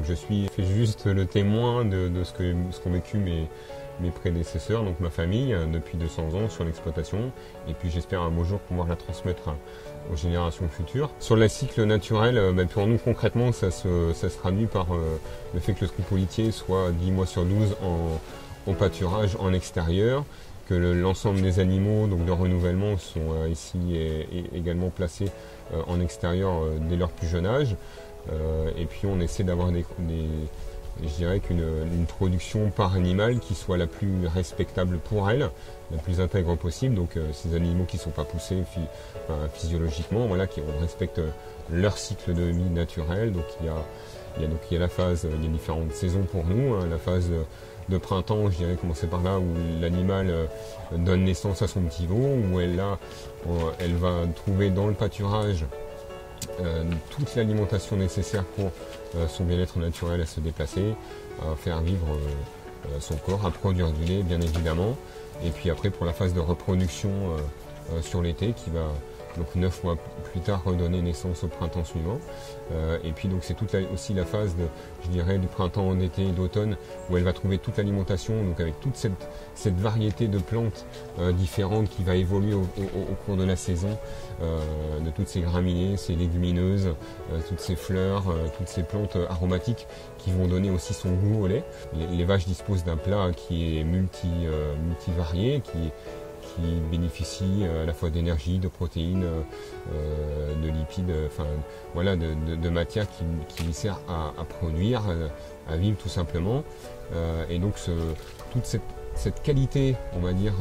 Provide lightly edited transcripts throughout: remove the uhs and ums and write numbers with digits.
je suis juste le témoin de ce qu'ont vécu mes prédécesseurs, donc ma famille, depuis 200 ans sur l'exploitation. Et puis j'espère un beau jour pouvoir la transmettre aux générations futures. Sur le cycle naturel, pour nous concrètement, ça se traduit par le fait que le scoupolitier soit 10 mois sur 12 en pâturage en extérieur, que l'ensemble des animaux donc de renouvellement sont ici également placés en extérieur dès leur plus jeune âge. Et puis on essaie d'avoir je dirais qu'une production par animal qui soit la plus respectable pour elle, la plus intègre possible. Donc ces animaux qui ne sont pas poussés physiologiquement, voilà, qui respectent leur cycle de vie naturel. Donc il y a la phase, il y a différentes saisons pour nous, hein, la phase de printemps, je dirais commencer par là, où l'animal donne naissance à son petit veau, où elle va trouver dans le pâturage toute l'alimentation nécessaire pour son bien-être naturel, à se déplacer, à faire vivre son corps, à produire du lait bien évidemment. Et puis après pour la phase de reproduction sur l'été qui va donc 9 mois plus tard redonner naissance au printemps suivant. Et puis donc c'est aussi la phase je dirais du printemps en été et d'automne où elle va trouver toute l'alimentation, donc avec toute cette variété de plantes différentes qui va évoluer au cours de la saison, de toutes ces graminées, ces légumineuses, toutes ces fleurs, toutes ces plantes aromatiques qui vont donner aussi son goût au lait. Les vaches disposent d'un plat qui est multivarié, qui bénéficie à la fois d'énergie, de protéines, de lipides, voilà, de matières qui sert à produire, à vivre tout simplement. Et donc toute cette qualité, on va dire,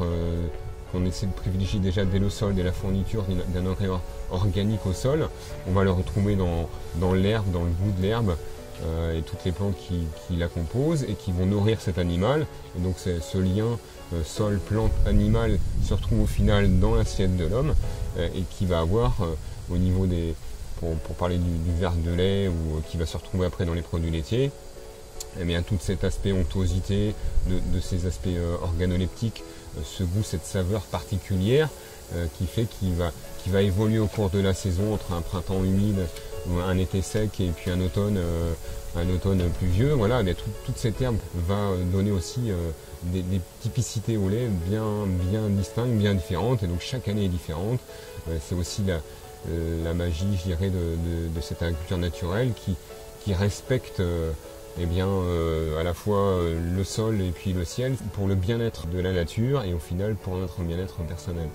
qu'on essaie de privilégier déjà dès le sol, dès la fourniture d'un engrais organique au sol, on va le retrouver dans l'herbe, dans le goût de l'herbe, et toutes les plantes qui la composent et qui vont nourrir cet animal. Et donc ce lien sol, plante, animal se retrouve au final dans l'assiette de l'homme et qui va avoir au niveau pour parler du verre de lait ou qui va se retrouver après dans les produits laitiers, eh bien, tout cet aspect onctuosité, de ces aspects organoleptiques, ce goût, cette saveur particulière qui fait qu'il va évoluer au cours de la saison entre un printemps humide, un été sec et puis un automne pluvieux. Voilà, mais toute cette herbe va donner aussi des typicités au lait bien distinctes, bien différentes, et donc chaque année est différente. C'est aussi la magie, je dirais, de cette agriculture naturelle qui respecte à la fois le sol et puis le ciel pour le bien-être de la nature et au final pour notre bien-être personnel.